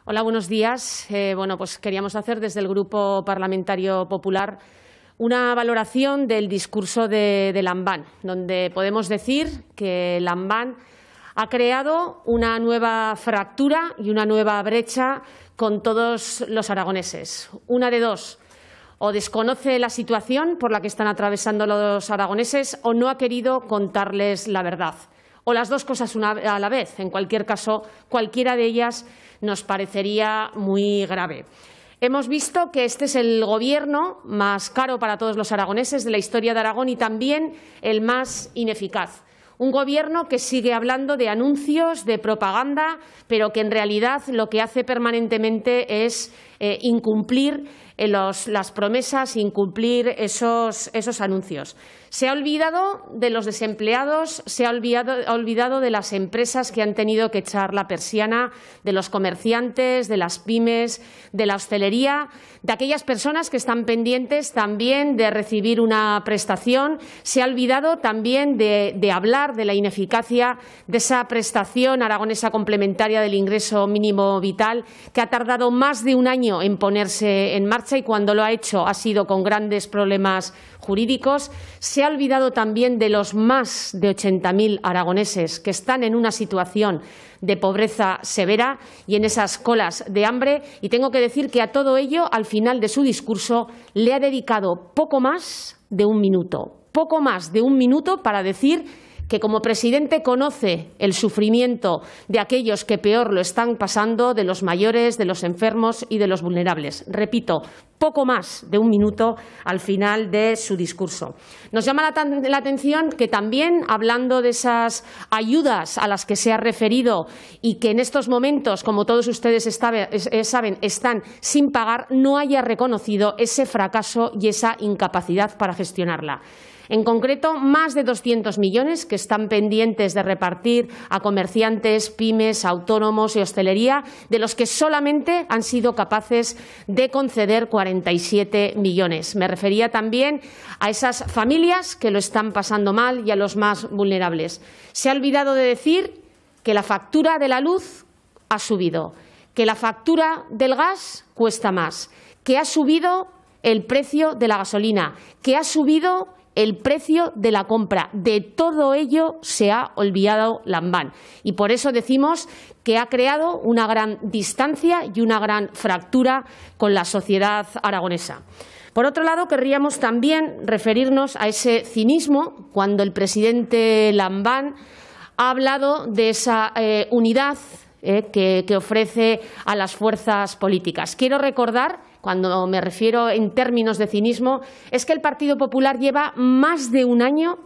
Hola, buenos días. Pues queríamos hacer desde el Grupo Parlamentario Popular una valoración del discurso de Lambán, donde podemos decir que Lambán ha creado una nueva fractura y una nueva brecha con todos los aragoneses. Una de dos: o desconoce la situación por la que están atravesando los aragoneses o no ha querido contarles la verdad. O las dos cosas a la vez. En cualquier caso, cualquiera de ellas nos parecería muy grave. Hemos visto que este es el gobierno más caro para todos los aragoneses de la historia de Aragón y también el más ineficaz. Un gobierno que sigue hablando de anuncios, de propaganda, pero que en realidad lo que hace permanentemente es incumplir las promesas, incumplir esos anuncios. Se ha olvidado de los desempleados, se ha olvidado de las empresas que han tenido que echar la persiana, de los comerciantes, de las pymes, de la hostelería, de aquellas personas que están pendientes también de recibir una prestación. Se ha olvidado también de hablar de la ineficacia de esa prestación aragonesa complementaria del ingreso mínimo vital, que ha tardado más de un año en ponerse en marcha y cuando lo ha hecho ha sido con grandes problemas jurídicos. Se ha olvidado también de los más de 80.000 aragoneses que están en una situación de pobreza severa y en esas colas de hambre. Y tengo que decir que a todo ello, al final de su discurso, le ha dedicado poco más de un minuto para decir que como presidente conoce el sufrimiento de aquellos que peor lo están pasando, de los mayores, de los enfermos y de los vulnerables. Repito, poco más de un minuto al final de su discurso. Nos llama la atención que también, hablando de esas ayudas a las que se ha referido y que en estos momentos, como todos ustedes saben, están sin pagar, no haya reconocido ese fracaso y esa incapacidad para gestionarla. En concreto, más de 200 millones que están pendientes de repartir a comerciantes, pymes, autónomos y hostelería, de los que solamente han sido capaces de conceder 47 millones. Me refería también a esas familias que lo están pasando mal y a los más vulnerables. Se ha olvidado de decir que la factura de la luz ha subido, que la factura del gas cuesta más, que ha subido el precio de la gasolina, que ha subido el precio de la compra. De todo ello se ha olvidado Lambán. Y por eso decimos que ha creado una gran distancia y una gran fractura con la sociedad aragonesa. Por otro lado, querríamos también referirnos a ese cinismo cuando el presidente Lambán ha hablado de esa unidad que ofrece a las fuerzas políticas. Quiero recordar, cuando me refiero en términos de cinismo, es que el Partido Popular lleva más de un año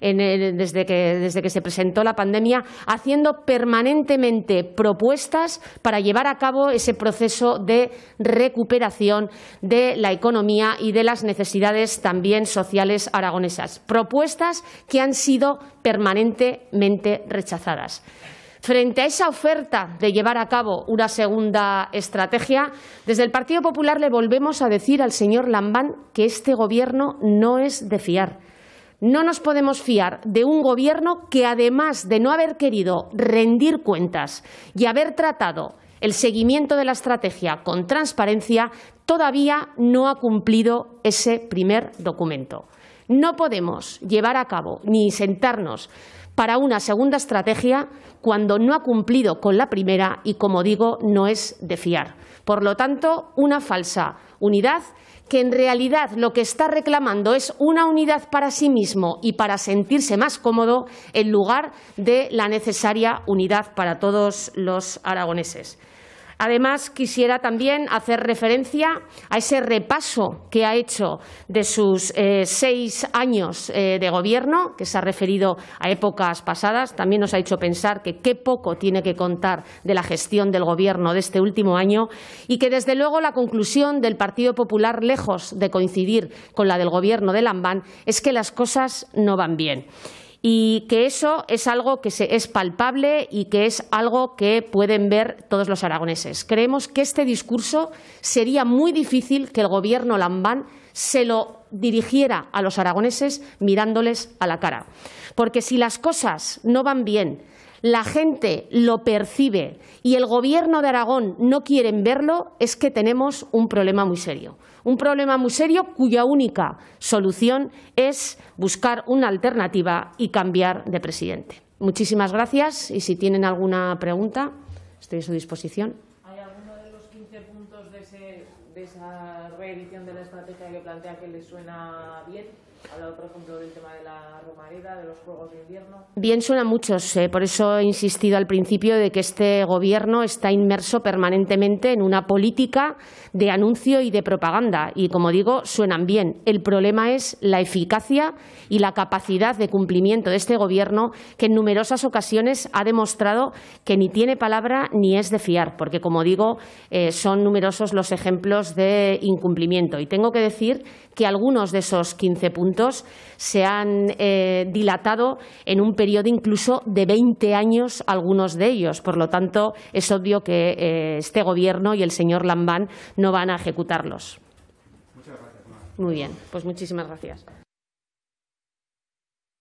desde que se presentó la pandemia, haciendo permanentemente propuestas para llevar a cabo ese proceso de recuperación de la economía y de las necesidades también sociales aragonesas. Propuestas que han sido permanentemente rechazadas. Frente a esa oferta de llevar a cabo una segunda estrategia, desde el Partido Popular le volvemos a decir al señor Lambán que este Gobierno no es de fiar. No nos podemos fiar de un Gobierno que, además de no haber querido rendir cuentas y haber tratado el seguimiento de la estrategia con transparencia, todavía no ha cumplido ese primer documento. No podemos llevar a cabo ni sentarnos para una segunda estrategia cuando no ha cumplido con la primera y, como digo, no es de fiar. Por lo tanto, una falsa unidad que en realidad lo que está reclamando es una unidad para sí mismo y para sentirse más cómodo en lugar de la necesaria unidad para todos los aragoneses. Además, quisiera también hacer referencia a ese repaso que ha hecho de sus 6 años de gobierno, que se ha referido a épocas pasadas. También nos ha hecho pensar que qué poco tiene que contar de la gestión del Gobierno de este último año y que, desde luego, la conclusión del Partido Popular, lejos de coincidir con la del Gobierno de Lambán, es que las cosas no van bien. Y que eso es algo que es palpable y que es algo que pueden ver todos los aragoneses. Creemos que este discurso sería muy difícil que el Gobierno Lambán se lo dirigiera a los aragoneses mirándoles a la cara. Porque si las cosas no van bien, la gente lo percibe y el Gobierno de Aragón no quieren verlo, es que tenemos un problema muy serio. Un problema muy serio cuya única solución es buscar una alternativa y cambiar de presidente. Muchísimas gracias y si tienen alguna pregunta, estoy a su disposición. ¿Hay alguno de los 15 puntos de esa reedición de la estrategia que plantea que les suena bien? Ha hablado, por ejemplo, del tema de la romareda, de los Juegos de Invierno. Bien, suenan muchos. Por eso he insistido al principio de que este Gobierno está inmerso permanentemente en una política de anuncio y de propaganda. Y, como digo, suenan bien. El problema es la eficacia y la capacidad de cumplimiento de este Gobierno, que en numerosas ocasiones ha demostrado que ni tiene palabra ni es de fiar, porque, como digo, son numerosos los ejemplos de incumplimiento. Y tengo que decir que algunos de esos 15 puntos se han dilatado en un periodo incluso de 20 años, algunos de ellos. Por lo tanto, es obvio que este Gobierno y el señor Lambán no van a ejecutarlos. Muchas gracias. Muy bien, pues muchísimas gracias.